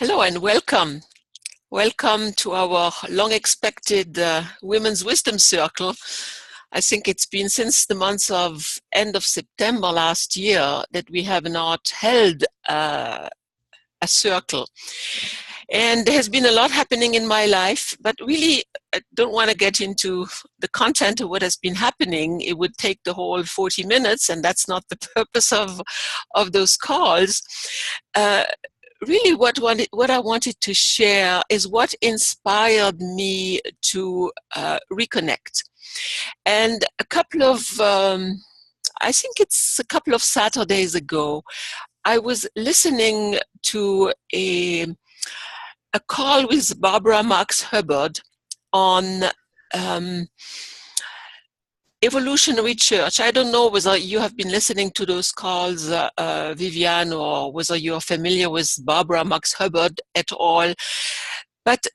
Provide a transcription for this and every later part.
Hello and welcome. Welcome to our long-expected Women's Wisdom Circle. I think it's been since the month of end of September last year that we have not held a circle. And there has been a lot happening in my life, but really I don't want to get into the content of what has been happening. It would take the whole 40 minutes, and that's not the purpose of those calls. Really what I wanted to share is what inspired me to reconnect. And a couple of, I think it's a couple of Saturdays ago, I was listening to a call with Barbara Marx Hubbard on evolutionary church. I don't know whether you have been listening to those calls, Vivian, or whether you're familiar with Barbara Marx Hubbard at all. But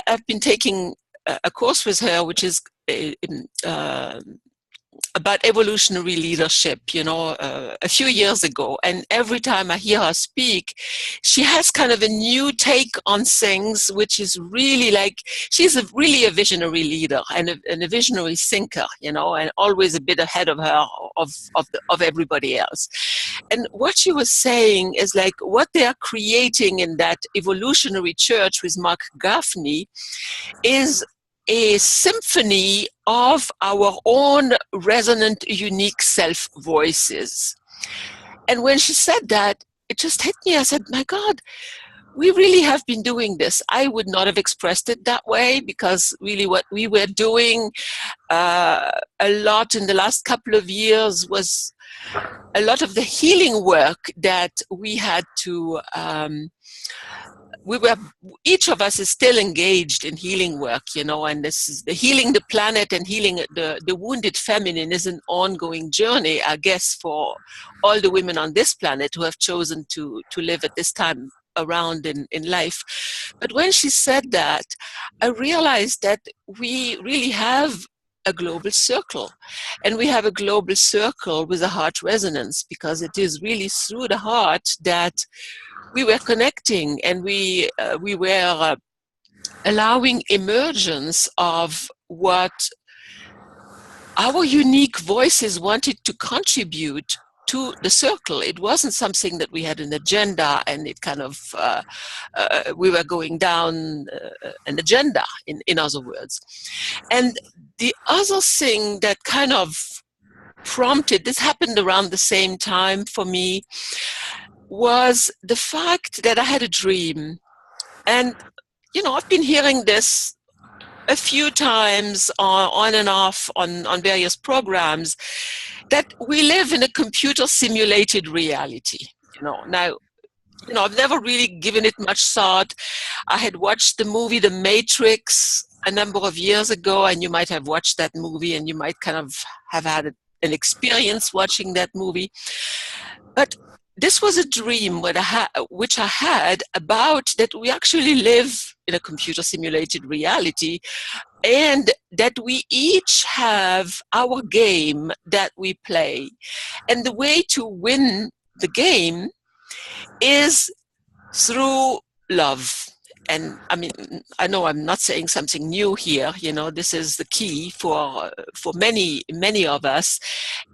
I've been taking a course with her, which is about evolutionary leadership, a few years ago. And every time I hear her speak, she has kind of a new take on things, which is really like, she's really a visionary leader and a visionary thinker, and always a bit ahead of her, of everybody else. And what she was saying is like what they are creating in that evolutionary church with Mark Gaffney is a symphony of our own resonant, unique self voices. And when she said that, it just hit me. I said, my God, we really have been doing this. I would not have expressed it that way, because really what we were doing a lot in the last couple of years was a lot of the healing work that we had to each of us is still engaged in healing work, and this is the healing the planet and healing the wounded feminine is an ongoing journey, I guess, for all the women on this planet who have chosen to live at this time around in life. But when she said that, I realized that we really have a global circle, and we have a global circle with a heart resonance, because it is really through the heart that we were connecting, and we were allowing emergence of what our unique voices wanted to contribute to the circle. It wasn't something that we had an agenda, and it kind of we were going down an agenda, in other words. And the other thing that kind of prompted, this happened around the same time for me, was the fact that I had a dream. And, I've been hearing this a few times on and off on various programs, that we live in a computer simulated reality. Now, I've never really given it much thought. I had watched the movie The Matrix a number of years ago, and you might have watched that movie, and you might kind of have had an experience watching that movie. But this was a dream which I had, about that we actually live in a computer simulated reality, and that we each have our game that we play. And the way to win the game is through love. And I mean, I know I'm not saying something new here, this is the key for many of us.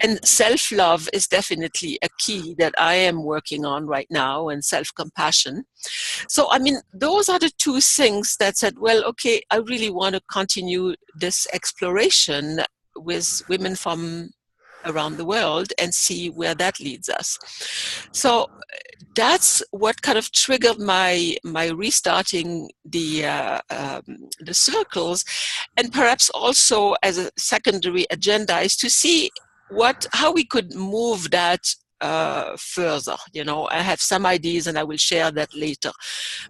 And self-love is definitely a key that I am working on right now, and self-compassion. So, I mean, those are the two things that said, well, okay, I really want to continue this exploration with women from around the world and see where that leads us. So that's what kind of triggered my restarting the circles, and perhaps also as a secondary agenda is to see how we could move that further. I have some ideas, and I will share that later.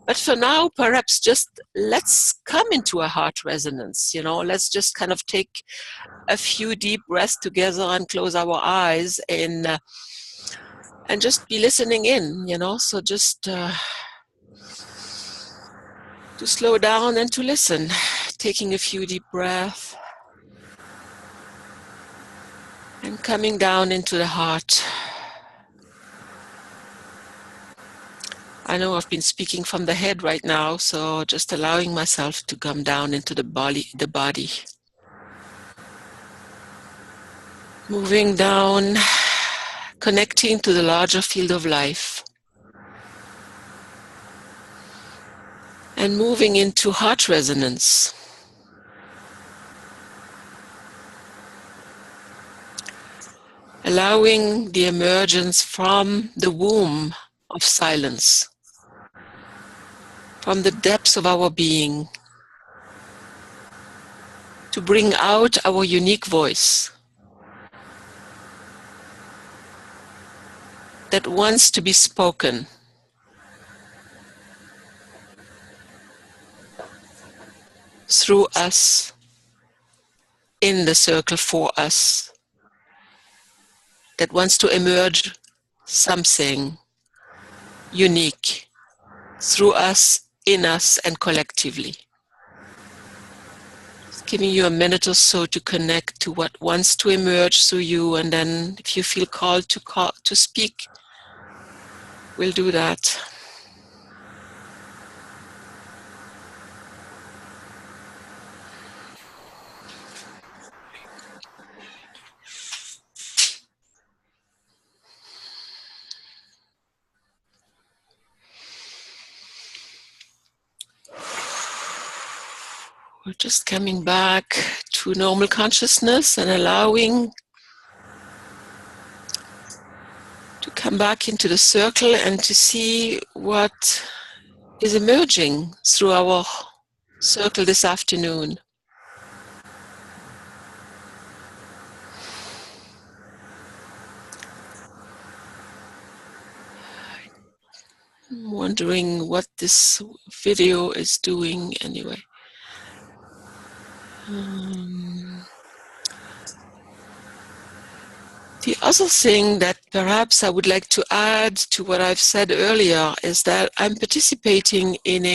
But for now, perhaps just let's come into a heart resonance. Let's just kind of take a few deep breaths together and close our eyes and just be listening in. So just to slow down and to listen, taking a few deep breaths and coming down into the heart. I know I've been speaking from the head right now, so just allowing myself to come down into the body. Moving down, connecting to the larger field of life. And moving into heart resonance. Allowing the emergence from the womb of silence, from the depths of our being, to bring out our unique voice that wants to be spoken. Through us, in the circle for us, that wants to emerge something unique through us, in us, and collectively. Just giving you a minute or so to connect to what wants to emerge through you, and then if you feel called to speak, we'll do that. We're just coming back to normal consciousness and allowing to come back into the circle and to see what is emerging through our circle this afternoon. I'm wondering what this video is doing anyway. The other thing that perhaps I would like to add to what I've said earlier is that I'm participating in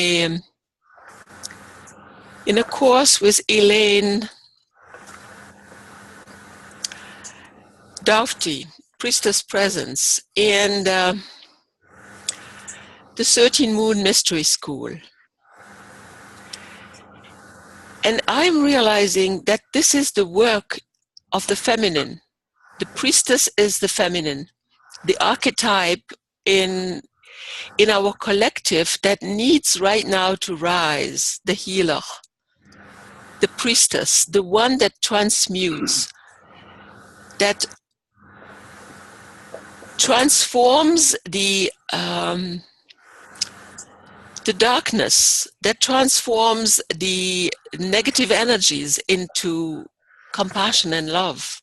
a course with Elaine Doughty, Priestess Presence, and the 13 Moon Mystery School. And I'm realizing that this is the work of the feminine. The priestess is the feminine, the archetype in our collective that needs right now to rise, the healer, the priestess, the one that transmutes, that transforms the darkness, that transforms the negative energies into compassion and love.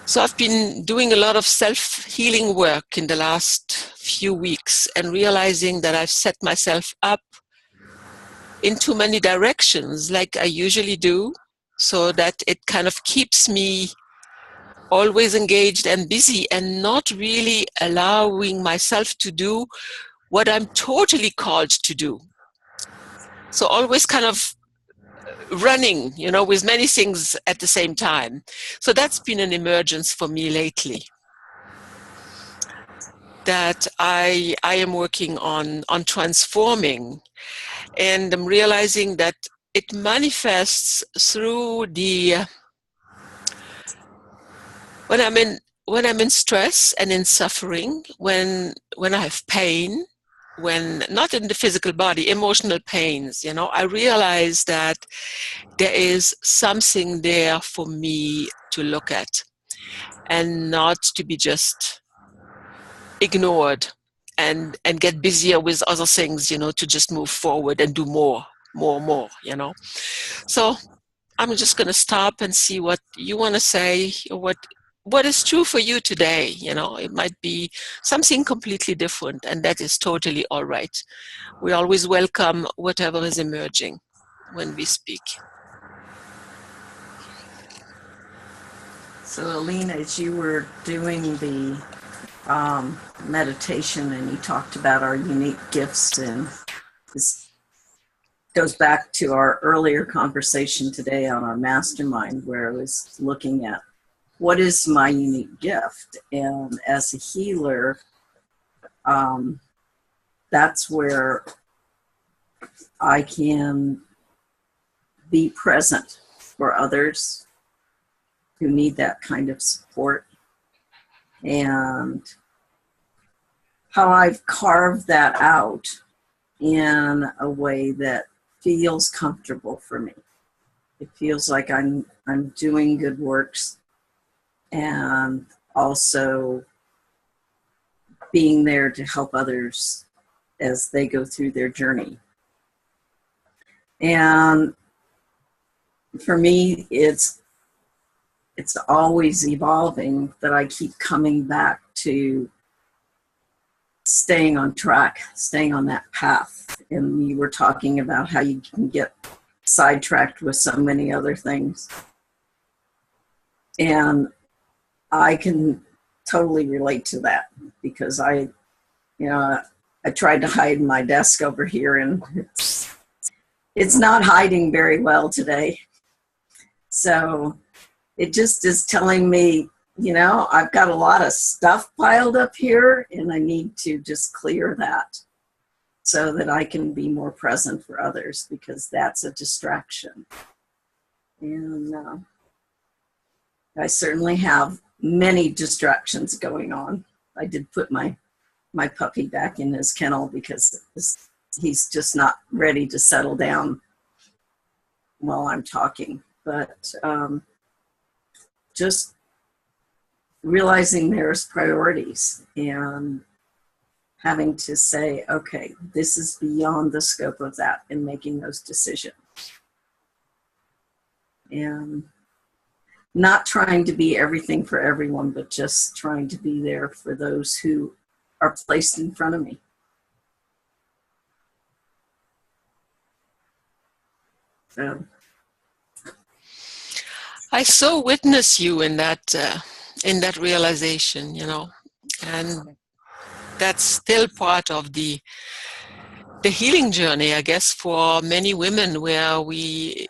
So I've been doing a lot of self-healing work in the last few weeks and realizing that I've set myself up in too many directions like I usually do, so that it kind of keeps me always engaged and busy and not really allowing myself to do what I'm totally called to do. So always kind of running, with many things at the same time. So that's been an emergence for me lately, that I am working on transforming, and I'm realizing that it manifests through when I'm in stress and in suffering, when I have pain, when not in the physical body, emotional pains, I realize that there is something there for me to look at and not to be just ignored and get busier with other things, to just move forward and do more. So I'm just going to stop and see what you want to say, or what is true for you today. It might be something completely different, and that is totally all right. We always welcome whatever is emerging when we speak. So Aline, as you were doing the meditation and you talked about our unique gifts, and this goes back to our earlier conversation today on our mastermind, where I was looking at what is my unique gift. And as a healer, that's where I can be present for others who need that kind of support. And how I've carved that out in a way that feels comfortable for me. It feels like I'm doing good works and also being there to help others as they go through their journey. And for me, it's always evolving, that I keep coming back to staying on track, staying on that path. And you were talking about how you can get sidetracked with so many other things. And I can totally relate to that, because I tried to hide my desk over here, and it's not hiding very well today. So it just is telling me, I've got a lot of stuff piled up here, and I need to just clear that so that I can be more present for others, because that's a distraction. And I certainly have many distractions going on. I did put my puppy back in his kennel because he's just not ready to settle down while I'm talking. But just realizing there's priorities and having to say, okay, this is beyond the scope of that, and making those decisions. And not trying to be everything for everyone, but just trying to be there for those who are placed in front of me. So I so witness you in that realization, and that's still part of the healing journey, I guess, for many women, where we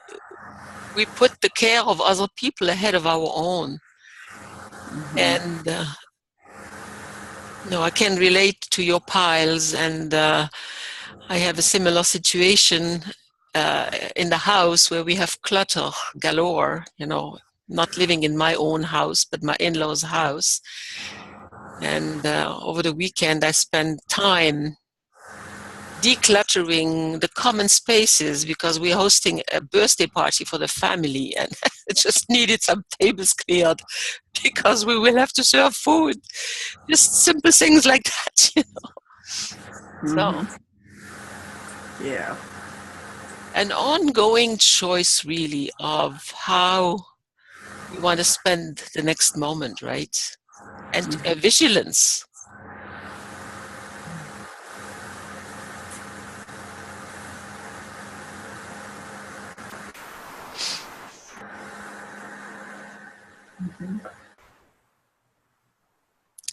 put the care of other people ahead of our own. Mm-hmm. And I can relate to your piles, and I have a similar situation in the house where we have clutter galore, not living in my own house, but my in-laws' house. And over the weekend, I spent time decluttering the common spaces, because we're hosting a birthday party for the family, and it just needed some tables cleared, because we will have to serve food. Just simple things like that, Mm-hmm. So, yeah. An ongoing choice, really, of how we want to spend the next moment, right? And a vigilance. Mm-hmm.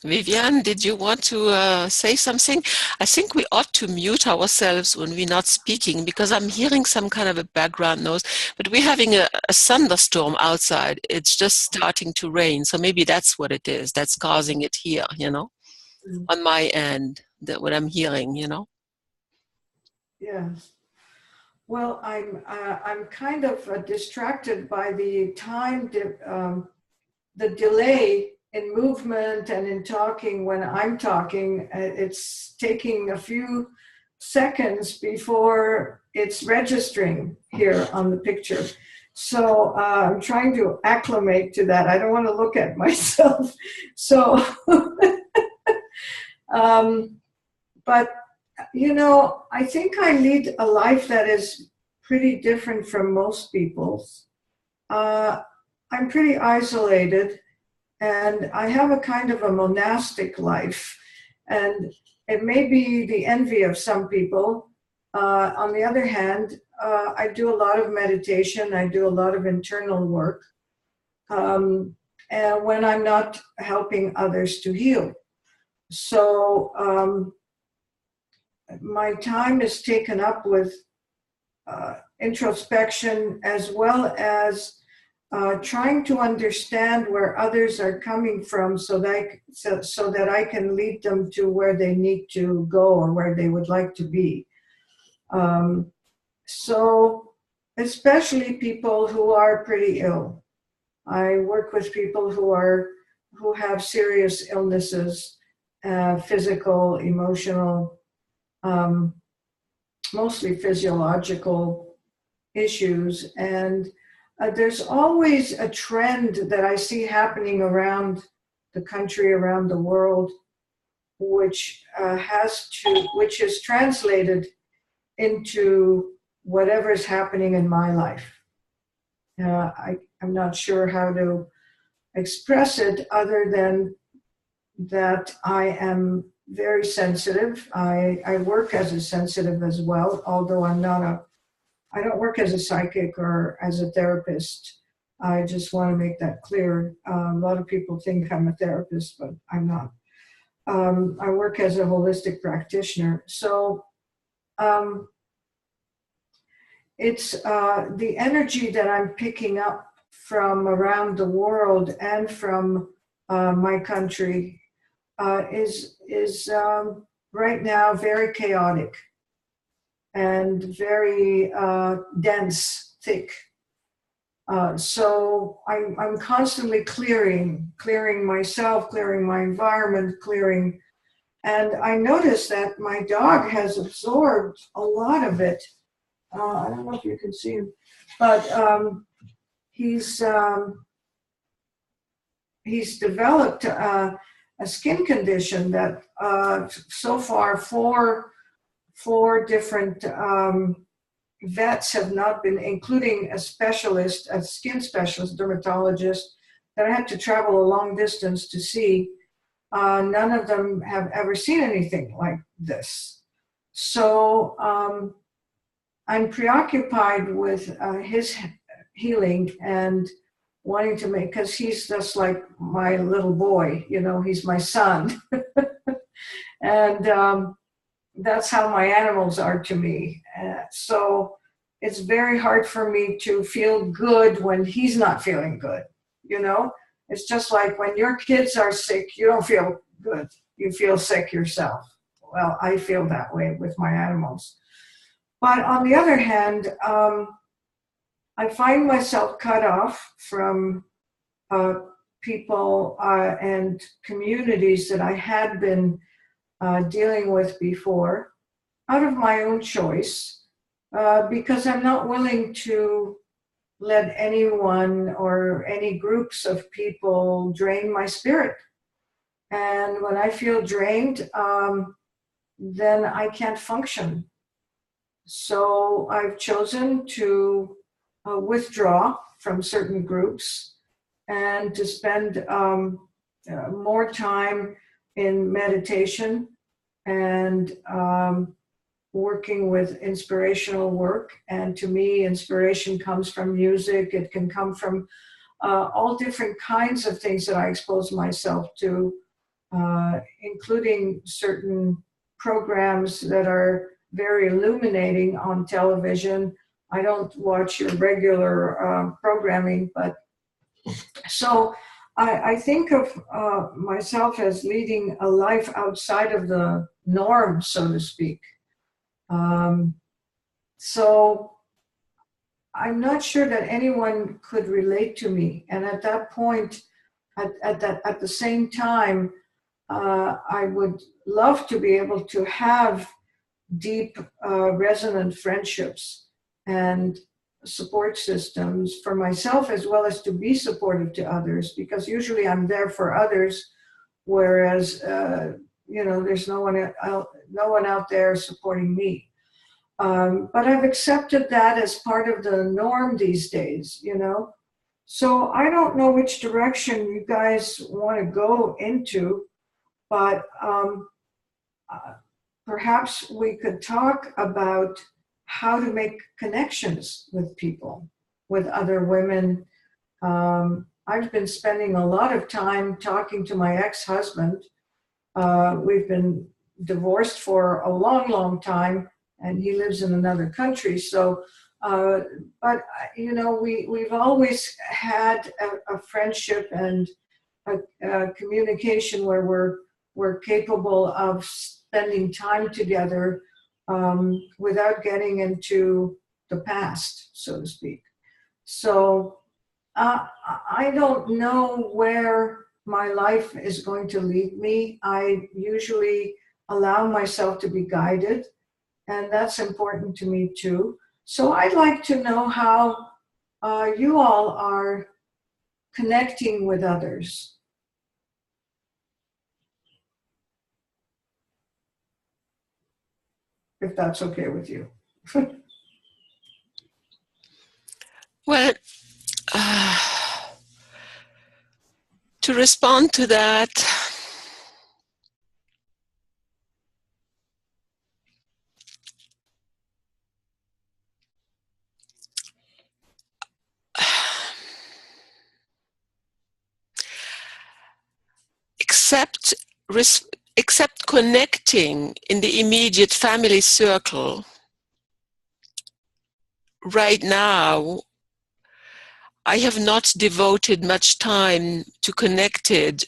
Vivian, did you want to say something? I think we ought to mute ourselves when we're not speaking, because I'm hearing some kind of a background noise, but we're having a thunderstorm outside. It's just starting to rain, so maybe that's what it is that's causing it here, on my end, what I'm hearing, Yes. Well, I'm kind of distracted by the time, the delay in movement and in talking. When I'm talking, it's taking a few seconds before it's registering here on the picture. So I'm trying to acclimate to that. I don't want to look at myself. So, but I think I lead a life that is pretty different from most people's. I'm pretty isolated, and I have a kind of a monastic life, and it may be the envy of some people. On the other hand, I do a lot of meditation. I do a lot of internal work, and when I'm not helping others to heal. So my time is taken up with introspection, as well as trying to understand where others are coming from so that I can lead them to where they need to go or where they would like to be. So especially people who are pretty ill. I work with people who have serious illnesses, physical, emotional, mostly physiological issues. And there's always a trend that I see happening around the country, around the world, which is translated into whatever is happening in my life. I'm not sure how to express it other than that I am very sensitive. I work as a sensitive as well, although I don't work as a psychic or as a therapist. I just want to make that clear. A lot of people think I'm a therapist, but I'm not. I work as a holistic practitioner. So it's the energy that I'm picking up from around the world and from my country is right now very chaotic and very dense, thick. So I'm constantly clearing myself, clearing my environment, clearing. And I noticed that my dog has absorbed a lot of it. I don't know if you can see him, but he's developed a skin condition that so far four different vets have not been, including a skin specialist, dermatologist, that I had to travel a long distance to see. None of them have ever seen anything like this. So I'm preoccupied with his healing and wanting to make, because he's just like my little boy, he's my son. And that's how my animals are to me. So it's very hard for me to feel good when he's not feeling good, It's just like when your kids are sick, you don't feel good. You feel sick yourself. Well, I feel that way with my animals. But on the other hand, I find myself cut off from people and communities that I had been dealing with before, out of my own choice, because I'm not willing to let anyone or any groups of people drain my spirit. And when I feel drained, then I can't function. So I've chosen to withdraw from certain groups and to spend more time in meditation and working with inspirational work. And to me, inspiration comes from music. It can come from all different kinds of things that I expose myself to, including certain programs that are very illuminating on television. I don't watch your regular programming, but so I think of myself as leading a life outside of the norm, so to speak. So I'm not sure that anyone could relate to me. And at that point, at the same time, I would love to be able to have deep, resonant friendships and support systems for myself, as well as to be supportive to others, because usually I'm there for others, whereas there's no one out there supporting me. But I've accepted that as part of the norm these days, So I don't know which direction you guys want to go into, but perhaps we could talk about how to make connections with people, with other women. I've been spending a lot of time talking to my ex-husband. We've been divorced for a long, long time, and he lives in another country. So Uh, but we've always had a friendship and a communication where we're capable of spending time together without getting into the past, so to speak. So I don't know where my life is going to lead me. I usually allow myself to be guided, and that's important to me too. So I'd like to know how you all are connecting with others. If that's okay with you. Well, to respond to that, except connecting in the immediate family circle, right now, I have not devoted much time to connecting,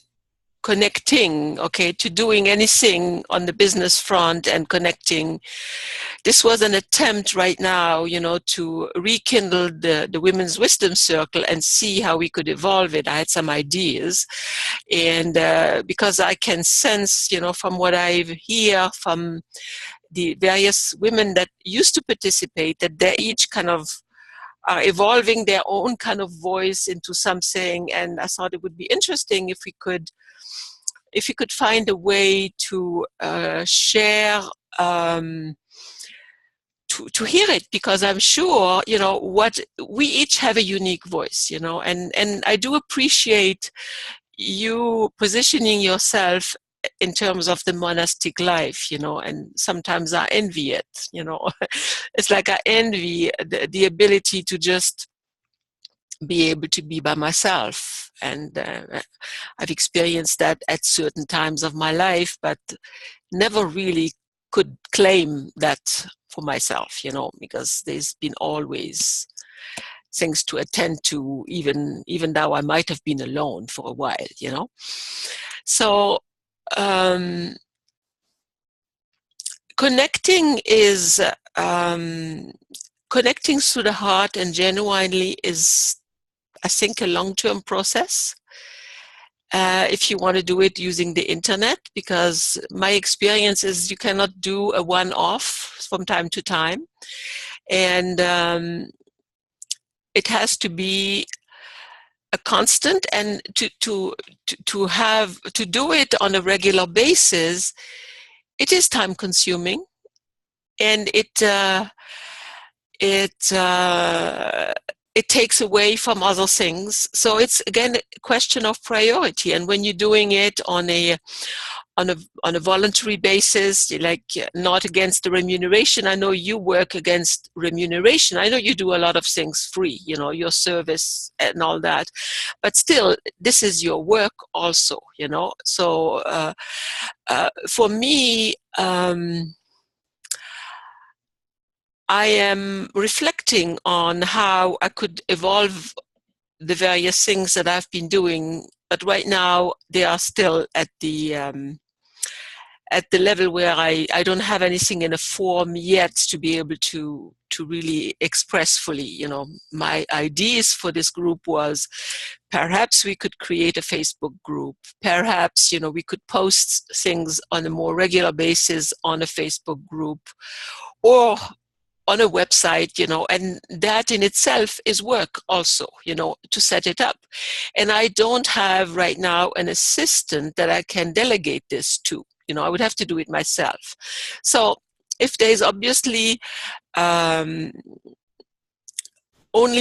okay, to doing anything on the business front and connecting. This was an attempt right now, to rekindle the Women's Wisdom Circle and see how we could evolve it. I had some ideas. And because I can sense, from what I hear from the various women that used to participate, that they're each kind of are evolving their own kind of voice into something. And I thought it would be interesting if we could find a way to share, to hear it, because I'm sure, what we each have a unique voice, and I do appreciate you positioning yourself in terms of the monastic life, and sometimes I envy it, It's like I envy the ability to just be able to be by myself. And I've experienced that at certain times of my life, but never really could claim that for myself, because there's been always things to attend to, even though I might have been alone for a while, So connecting is connecting through the heart and genuinely is, I think, a long-term process. If you want to do it using the internet, because my experience is you cannot do a one-off from time to time, and it has to be a constant, and to do it on a regular basis, it is time consuming, and it takes away from other things. So it's again a question of priority. And when you're doing it on a voluntary basis, like not against the remuneration. I know you work against remuneration. I know you do a lot of things free, your service and all that. But still, this is your work also, So for me, I am reflecting on how I could evolve the various things that I've been doing, but right now they are still at the level where I don't have anything in a form yet to be able to really express fully. My ideas for this group was perhaps we could create a Facebook group. Perhaps, we could post things on a more regular basis on a Facebook group or on a website, and that in itself is work also, to set it up. And I don't have right now an assistant that I can delegate this to. I would have to do it myself. So if there's obviously only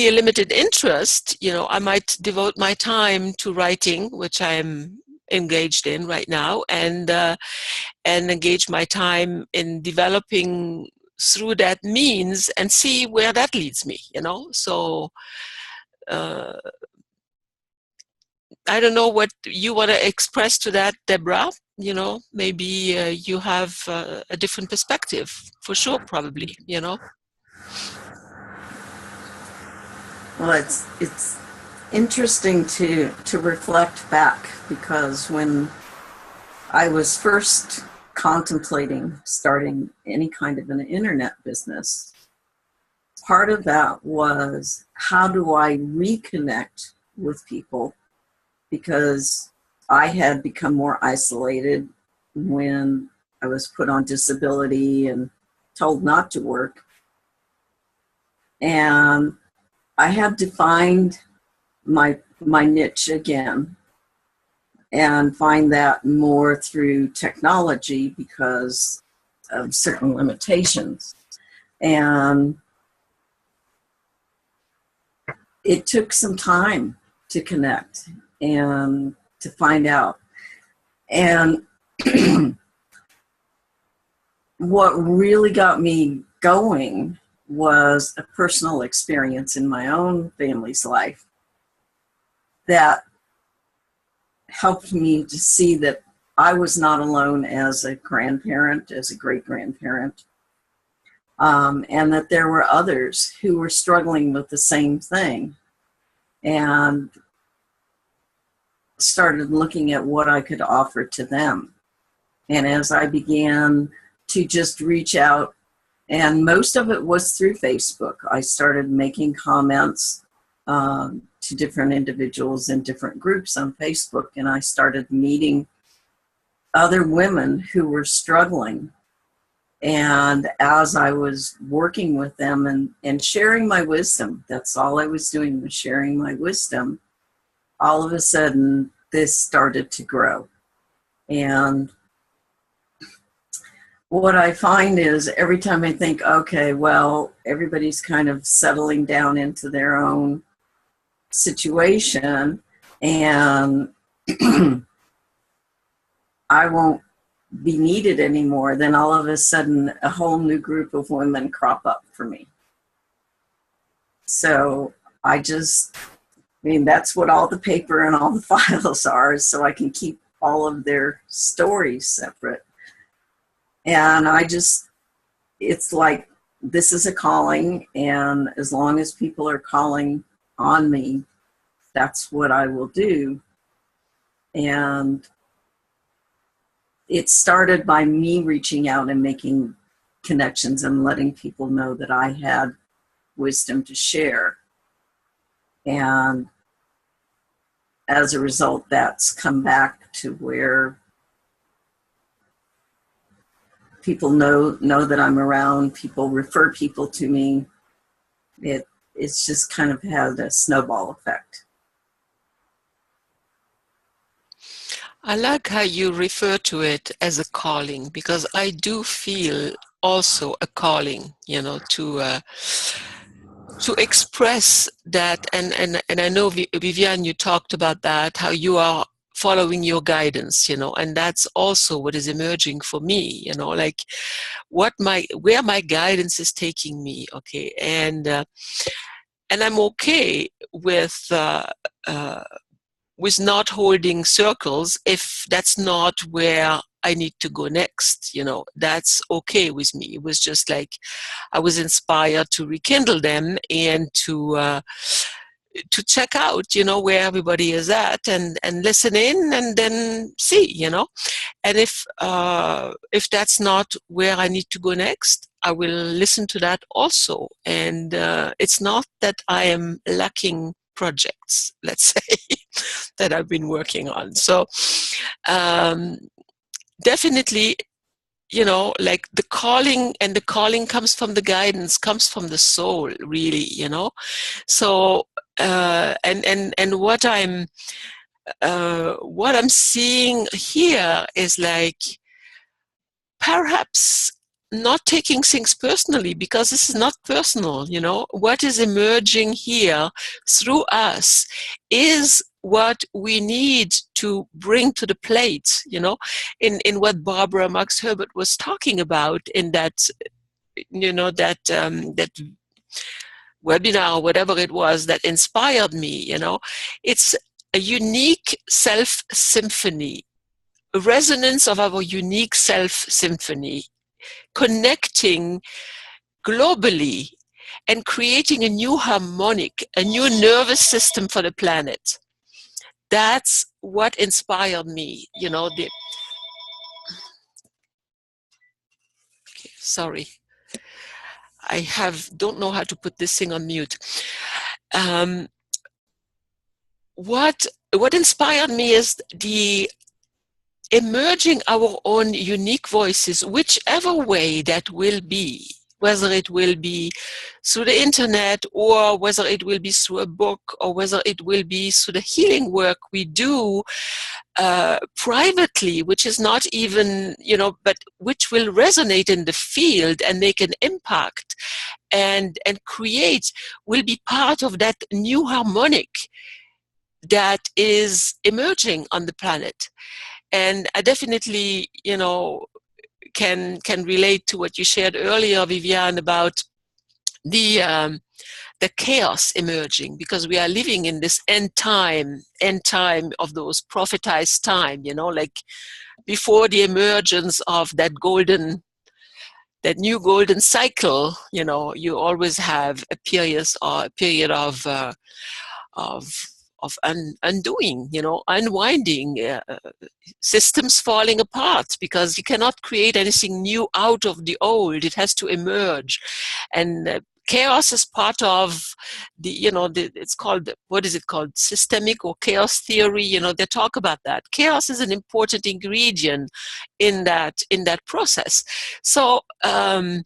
a limited interest, I might devote my time to writing, which I'm engaged in right now, and engage my time in developing through that means and see where that leads me, So I don't know what you want to express to that, Deborah. Maybe you have a different perspective, for sure, probably, Well, it's interesting to reflect back, because when I was first contemplating starting any kind of an internet business, part of that was, how do I reconnect with people? Because I had become more isolated when I was put on disability and told not to work. And I had to find my niche again, and find that more through technology because of certain limitations. And it took some time to connect and to find out. And what really got me going was a personal experience in my own family's life that helped me to see that I was not alone as a grandparent, as a great-grandparent, and that there were others who were struggling with the same thing, and started looking at what I could offer to them. And as I began to just reach out, and most of it was through Facebook, I started making comments to different individuals in different groups on Facebook, and I started meeting other women who were struggling. And as I was working with them and sharing my wisdom, that's all I was doing, was sharing my wisdom, all of a sudden this started to grow. And what I find is, every time I think, okay, well, everybody's kind of settling down into their own situation, and I won't be needed anymore, then all of a sudden a whole new group of women crop up for me. So that's what all the paper and all the files are, so I can keep all of their stories separate. And it's like, this is a calling, and as long as people are calling on me, that's what I will do. And it started by me reaching out and making connections and letting people know that I had wisdom to share. And as a result, that's come back to where people know that I'm around, people refer people to me. It's just kind of had a snowball effect. I like how you refer to it as a calling, because I do feel also a calling, to express that. And I know, Viviane, you talked about that, how you are following your guidance, and that's also what is emerging for me, like where my guidance is taking me. Okay. And I'm okay with not holding circles if that's not where I need to go next. That's okay with me. It was just like I was inspired to rekindle them and to check out, where everybody is at, and listen in, and then see, And if that's not where I need to go next, I will listen to that also. And it's not that I am lacking projects, let's say, that I've been working on. So definitely, like the calling comes from the guidance, comes from the soul, really, So and what I'm seeing here is like, perhaps not taking things personally, because this is not personal. What is emerging here through us is what we need to bring to the plate, in what Barbara Marx Herbert was talking about in that, that webinar or whatever it was that inspired me. It's a unique self-symphony, a resonance of our unique self-symphony, connecting globally and creating a new harmonic, a new nervous system for the planet. That's what inspired me, you know. Sorry, I don't know how to put this thing on mute. What inspired me is the emerging our own unique voices, whichever way that will be, whether it will be through the internet, or whether it will be through a book, or whether it will be through the healing work we do privately, which is not even, you know, but which will resonate in the field and make an impact and create, will be part of that new harmonic that is emerging on the planet. And I definitely, you know, can relate to what you shared earlier, Viviane, about the chaos emerging, because we are living in this end time of those prophetized time, you know, like before the emergence of that new golden cycle. You know, you always have a period of undoing, you know, unwinding, systems falling apart, because you cannot create anything new out of the old. It has to emerge. And chaos is part of the, you know, it's called, what is it called? Systemic or chaos theory. You know, they talk about that. Chaos is an important ingredient in that process. So, you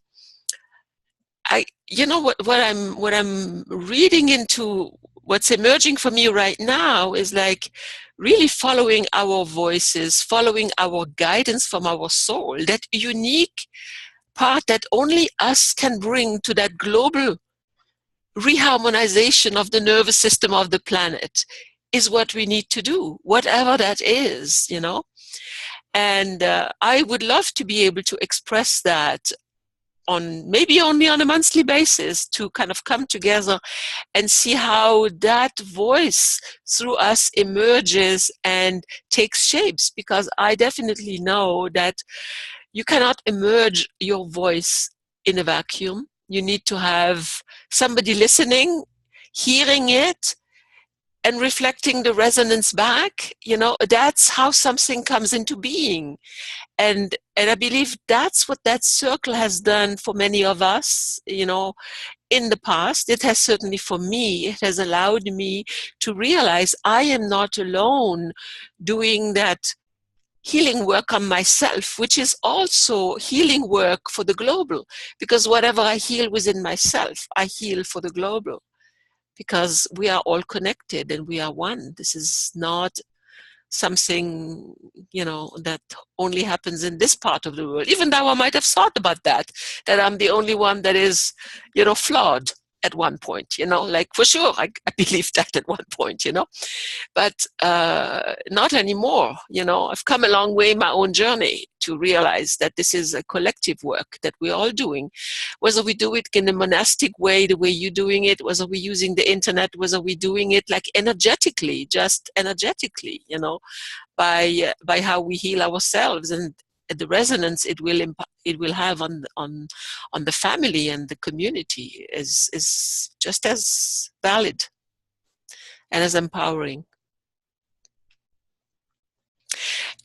know, what I'm reading into, what's emerging for me right now is like really following our voices, following our guidance from our soul, that unique part that only us can bring to that global reharmonization of the nervous system of the planet, is what we need to do, whatever that is, you know. And I would love to be able to express that on maybe only on a monthly basis, to kind of come together and see how that voice through us emerges and takes shapes. Because I definitely know that you cannot emerge your voice in a vacuum. You need to have somebody listening, hearing it, and reflecting the resonance back. You know, that's how something comes into being. And I believe that's what that circle has done for many of us, you know, in the past. It has certainly for me, it has allowed me to realize I am not alone doing that healing work on myself, which is also healing work for the global. Because whatever I heal within myself, I heal for the global. Because we are all connected and we are one. This is not something, you know, that only happens in this part of the world. Even though I might have thought about that I'm the only one that is, you know, flawed at one point, you know, like for sure, I believed that at one point, you know, but not anymore. You know, I've come a long way in my own journey to realize that this is a collective work that we're all doing, whether we do it in a monastic way, the way you're doing it, whether we're using the internet, whether we're doing it like energetically, just energetically, you know, by how we heal ourselves, and the resonance it will have on the family and the community is just as valid and as empowering.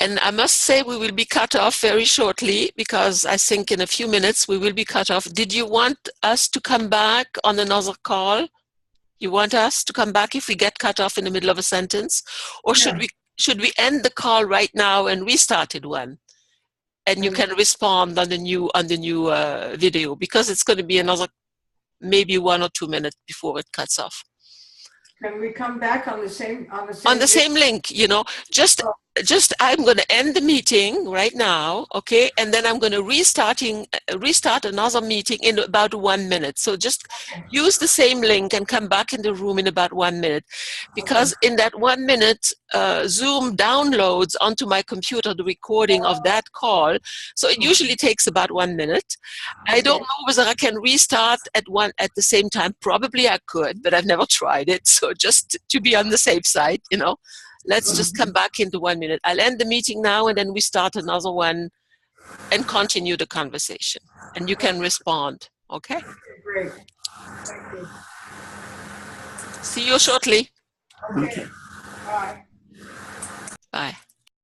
And I must say we will be cut off very shortly, because I think in a few minutes we will be cut off. Did you want us to come back on another call? You want us to come back if we get cut off in the middle of a sentence? Or should we end the call right now and restart it one? And you can respond on the new video, because it's going to be another maybe 1 or 2 minutes before it cuts off. Can we come back on the same link? You know, just I'm going to end the meeting right now, okay? And then I'm going to restart another meeting in about 1 minute. So just use the same link and come back in the room in about 1 minute, because in that 1 minute, Zoom downloads onto my computer the recording of that call. So it usually takes about 1 minute. I don't know whether I can restart at the same time. Probably I could, but I've never tried it. So just to be on the safe side, you know. Let's just come back into 1 minute. I'll end the meeting now, and then we start another one and continue the conversation. And you can respond, okay? Great. Thank you. See you shortly. Okay. Bye. Bye.